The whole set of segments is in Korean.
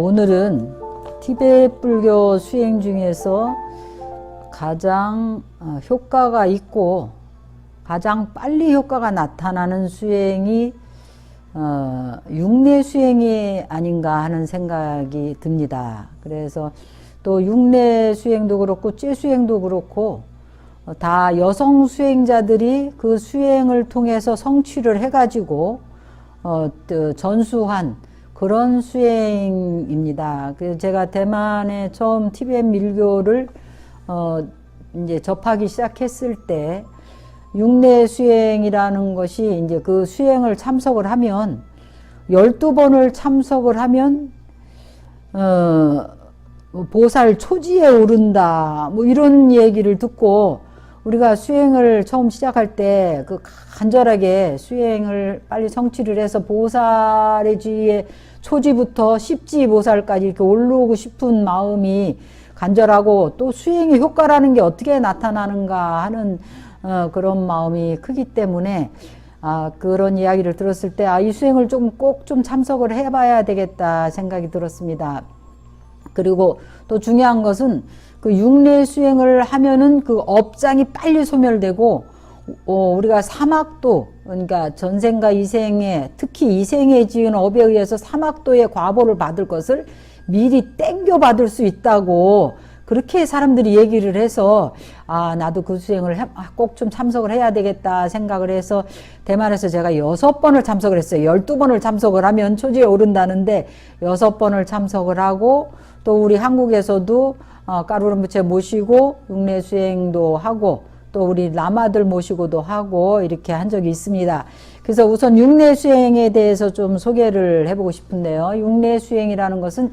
오늘은 티베트 불교 수행 중에서 가장 효과가 있고 가장 빨리 효과가 나타나는 수행이 육례 수행이 아닌가 하는 생각이 듭니다. 그래서 또 육례 수행도 그렇고 죄 수행도 그렇고 다 여성 수행자들이 그 수행을 통해서 성취를 해가지고 전수한 그런 수행입니다. 그래서 제가 대만에 처음 티베트 밀교를 이제 접하기 시작했을 때 육례 수행이라는 것이 이제 그 수행을 참석을 하면 12번을 참석을 하면 보살 초지에 오른다 뭐 이런 얘기를 듣고 우리가 수행을 처음 시작할 때 그 간절하게 수행을 빨리 성취를 해서 보살의 지위에 초지부터 십지 보살까지 이렇게 올라오고 싶은 마음이 간절하고 또 수행의 효과라는 게 어떻게 나타나는가 하는 그런 마음이 크기 때문에 그런 이야기를 들었을 때 이 수행을 꼭 좀 참석을 해봐야 되겠다 생각이 들었습니다. 그리고 또 중요한 것은 그 육례 수행을 하면은 그 업장이 빨리 소멸되고 우리가 사막도 그러니까 전생과 이생에 특히 이생에 지은 업에 의해서 사막도의 과보를 받을 것을 미리 땡겨 받을 수 있다고 그렇게 사람들이 얘기를 해서 나도 그 수행을 꼭 좀 참석을 해야 되겠다 생각을 해서 대만에서 제가 6번을 참석을 했어요. 12번을 참석을 하면 초지에 오른다는데 6번을 참석을 하고 또 우리 한국에서도 까르푸 부처 모시고 육례 수행도 하고 또 우리 라마들 모시고도 하고 이렇게 한 적이 있습니다. 그래서 우선 육례 수행에 대해서 좀 소개를 해보고 싶은데요. 육례 수행이라는 것은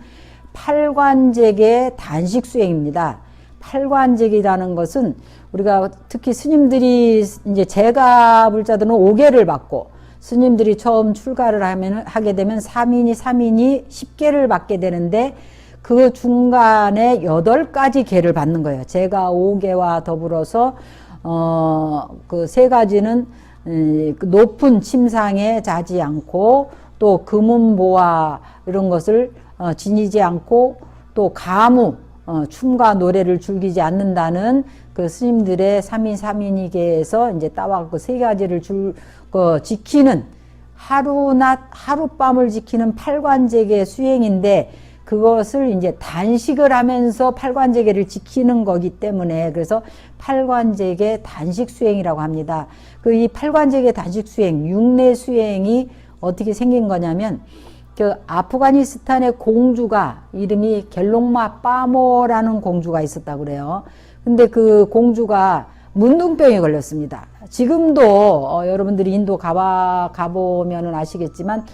팔관제계 단식 수행입니다. 팔관제계라는 것은 우리가 특히 스님들이 이제 재가불자들은 5개를 받고 스님들이 처음 출가를 하게 되면 3인이 10개를 받게 되는데 그 중간에 8가지 계를 받는 거예요. 제가 5개와 더불어서 그 3가지는 높은 침상에 자지 않고 또 금은보화 이런 것을 지니지 않고 또 가무 춤과 노래를 즐기지 않는다는 그 스님들의 3인 3인이계에서 이제 따와 그 3가지를 지키는 하루낮 하룻밤을 지키는 팔관제계 수행인데 그것을 이제 단식을 하면서 팔관제계를 지키는 거기 때문에 그래서 팔관제계 단식 수행이라고 합니다. 그 이 팔관제계 단식 수행, 육례 수행이 어떻게 생긴 거냐면 그 아프가니스탄의 공주가 이름이 겔롱마 빠모라는 공주가 있었다고 그래요. 근데 그 공주가 문둥병에 걸렸습니다. 지금도 여러분들이 인도 가보면은 아시겠지만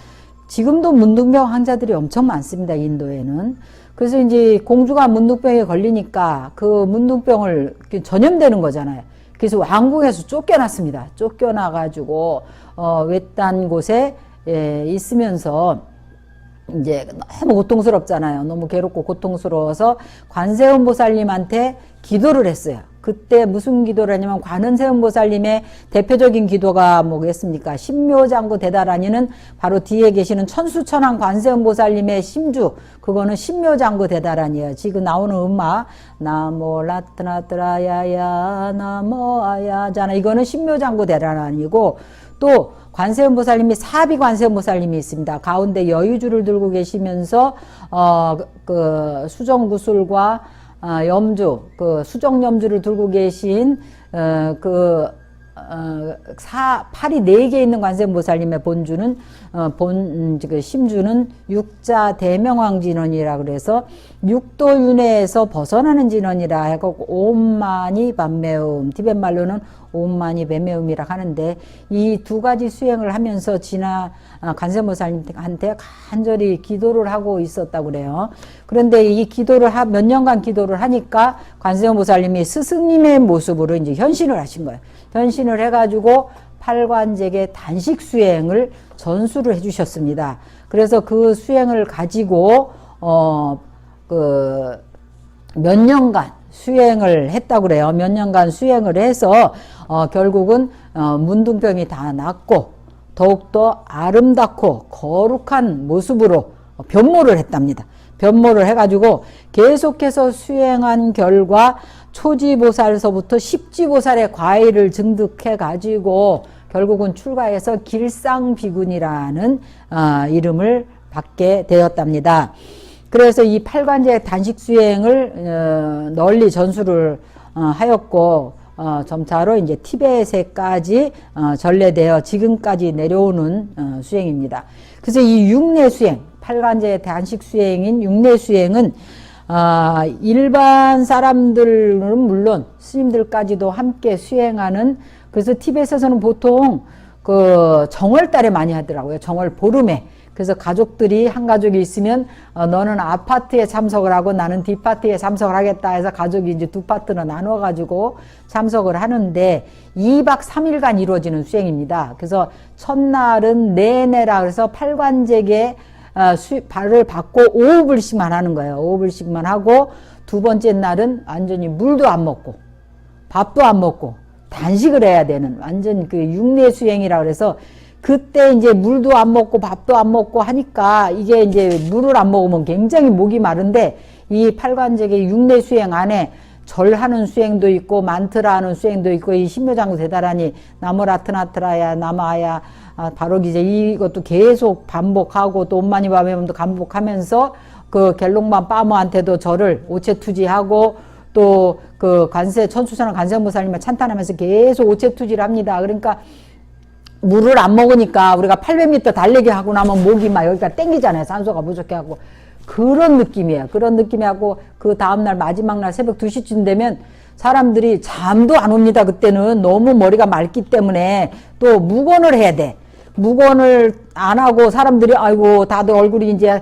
지금도 문둥병 환자들이 엄청 많습니다. 인도에는. 그래서 이제 공주가 문둥병에 걸리니까 그 문둥병을 전염되는 거잖아요. 그래서 왕궁에서 쫓겨났습니다. 쫓겨나가지고 외딴 곳에 있으면서 이제 너무 고통스럽잖아요. 너무 괴롭고 고통스러워서 관세음보살님한테 기도를 했어요. 그때 무슨 기도를 하냐면 관세음보살님의 대표적인 기도가 뭐겠습니까? 신묘장구 대다라니는 바로 뒤에 계시는 천수천왕 관세음보살님의 심주, 그거는 신묘장구 대다라니에요. 지금 나오는 음악 나모 라트나트라야야 나모 아야잖아. 이거는 신묘장구 대다라니고 또 관세음보살님이 사비 관세음보살님이 있습니다. 가운데 여유주를 들고 계시면서 그 수정구슬과 염주, 그 수정염주를 들고 계신 팔이 4개 있는 관세음보살님의 본주는 그 심주는 육자 대명왕 진원이라 그래서 육도 윤회에서 벗어나는 진원이라 해서 옴마니 반매움, 티벳 말로는 옴마니 반매움이라 하는데 이 2가지 수행을 하면서 관세음보살님한테 간절히 기도를 하고 있었다고 그래요. 그런데 이 기도를 몇 년간 기도를 하니까 관세음보살님이 스승님의 모습으로 이제 현신을 하신 거예요. 현신을 해가지고 팔관제계 단식 수행을 전수를 해주셨습니다. 그래서 그 수행을 가지고 몇 년간 수행을 했다고 그래요. 몇 년간 수행을 해서 결국은 문둥병이 다 낫고 더욱더 아름답고 거룩한 모습으로 변모를 했답니다. 변모를 해가지고 계속해서 수행한 결과 초지보살서부터 십지보살의 과일을 증득해가지고 결국은 출가해서 길상비군이라는 이름을 받게 되었답니다. 그래서 이 팔관제 단식 수행을 널리 전수를 하였고 점차로 이제 티베트에까지 전래되어 지금까지 내려오는 수행입니다. 그래서 이 육내 수행, 팔관제 단식 수행인 육내 수행은 일반 사람들은 물론 스님들까지도 함께 수행하는, 그래서 티베트에서는 보통 그 정월달에 많이 하더라고요. 정월 보름에. 그래서 가족들이 한 가족이 있으면 너는 아파트에 참석을 하고 나는 뒷파트에 참석을 하겠다 해서 가족이 이제 두 파트로 나눠 가지고 참석을 하는데 2박 3일간 이루어지는 수행입니다. 그래서 첫날은 내내라 그래서 팔관제계 발을 받고 5불씩만 하는 거예요. 5불씩만 하고 두 번째 날은 완전히 물도 안 먹고 밥도 안 먹고 단식을 해야 되는 완전 그 육내 수행이라 그래서 그때 이제 물도 안 먹고 밥도 안 먹고 하니까 이게 이제 물을 안 먹으면 굉장히 목이 마른데 이 팔관제계 육내 수행 안에 절하는 수행도 있고 만트라 하는 수행도 있고 이 신묘장구 대다라니 나무라트나트라야 나마야 바로기제 이것도 계속 반복하고 또 옴마니 바메음도 반복하면서 그 갤롱만 빠모한테도 절을 오체투지하고 또 그 관세 천수선원 관세음보살님을 찬탄하면서 계속 오체투지를 합니다. 그러니까 물을 안 먹으니까 우리가 800m 달리기 하고 나면 목이 막 여기가 땡기잖아요. 산소가 부족해갖고. 그런 느낌이에요. 그런 느낌이 하고 그 다음날 마지막 날 새벽 2시쯤 되면 사람들이 잠도 안 옵니다. 그때는 너무 머리가 맑기 때문에 또 묵언을 해야 돼. 묵언을 안 하고 사람들이 아이고 다들 얼굴이 이제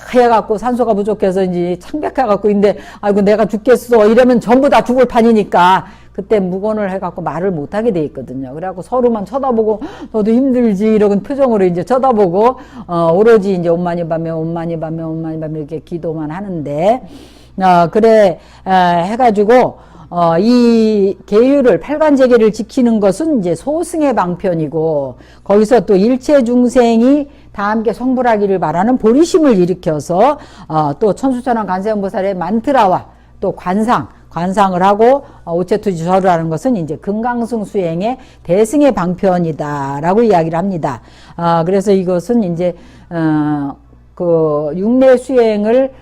하얘갖고 산소가 부족해서 이제 창백해갖고 있는데 아이고 내가 죽겠어 이러면 전부 다 죽을 판이니까 그때 묵언을 해갖고 말을 못하게 돼 있거든요. 그래갖고 서로만 쳐다보고 너도 힘들지 이런 표정으로 이제 쳐다보고 오로지 이제 옴마니 밤에 옴마니 밤에 옴마니 밤에 이렇게 기도만 하는데 그래 해가지고 이 계율을 팔관제계를 지키는 것은 이제 소승의 방편이고 거기서 또 일체 중생이 다 함께 성불하기를 바라는 보리심을 일으켜서 또 천수천왕 관세음보살의 만트라와 또 관상을 하고 오체투지 절을 하는 것은 이제 금강승 수행의 대승의 방편이다라고 이야기를 합니다. 그래서 이것은 이제 그 육내 수행을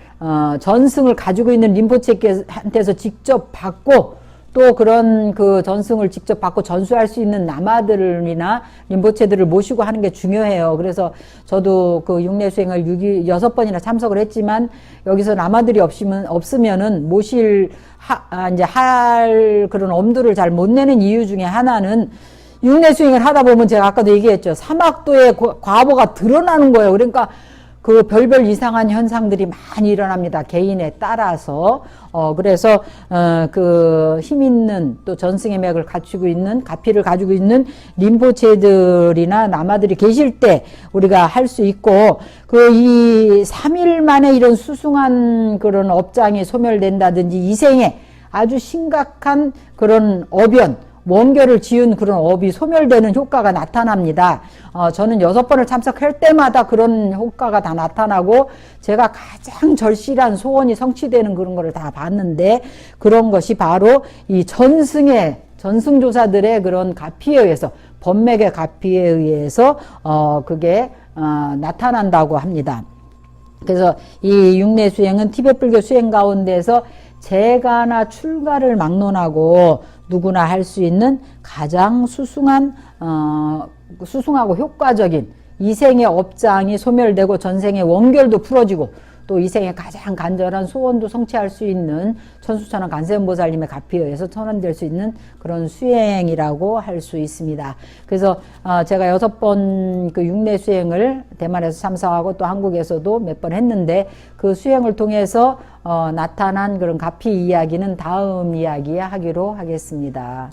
전승을 가지고 있는 림포체께한테서 직접 받고 또 그런 그 전승을 직접 받고 전수할 수 있는 남아들이나 림포체들을 모시고 하는 게 중요해요. 그래서 저도 그 육내 수행을 6번이나 참석을 했지만 여기서 남아들이 없으면은 모실 이제 할 그런 엄두를 잘 못 내는 이유 중에 하나는 육내 수행을 하다 보면 제가 아까도 얘기했죠. 사막도의 과보가 드러나는 거예요. 그러니까 그 별별 이상한 현상들이 많이 일어납니다. 개인에 따라서. 그래서, 그 힘 있는 또 전승의 맥을 갖추고 있는, 가피를 가지고 있는 림포체들이나 남아들이 계실 때 우리가 할 수 있고, 이 3일 만에 이런 수승한 그런 업장이 소멸된다든지 이생에 아주 심각한 그런 어변, 원결을 지은 그런 업이 소멸되는 효과가 나타납니다. 저는 6번을 참석할 때마다 그런 효과가 다 나타나고 제가 가장 절실한 소원이 성취되는 그런 거를 다 봤는데 그런 것이 바로 이 전승조사들의 그런 가피에 의해서 법맥의 가피에 의해서 그게 나타난다고 합니다. 그래서 이 육내 수행은 티베트 불교 수행 가운데서 재가나 출가를 막론하고 누구나 할 수 있는 가장 수승하고 효과적인 이생의 업장이 소멸되고 전생의 원결도 풀어지고 또 이생의 가장 간절한 소원도 성취할 수 있는 천수천왕 관세음보살님의 가피에 의해서 천원될 수 있는 그런 수행이라고 할 수 있습니다. 그래서 제가 6번 그 육내 수행을 대만에서 참석하고 또 한국에서도 몇 번 했는데 그 수행을 통해서 나타난 그런 가피 이야기는 다음 이야기에 하기로 하겠습니다.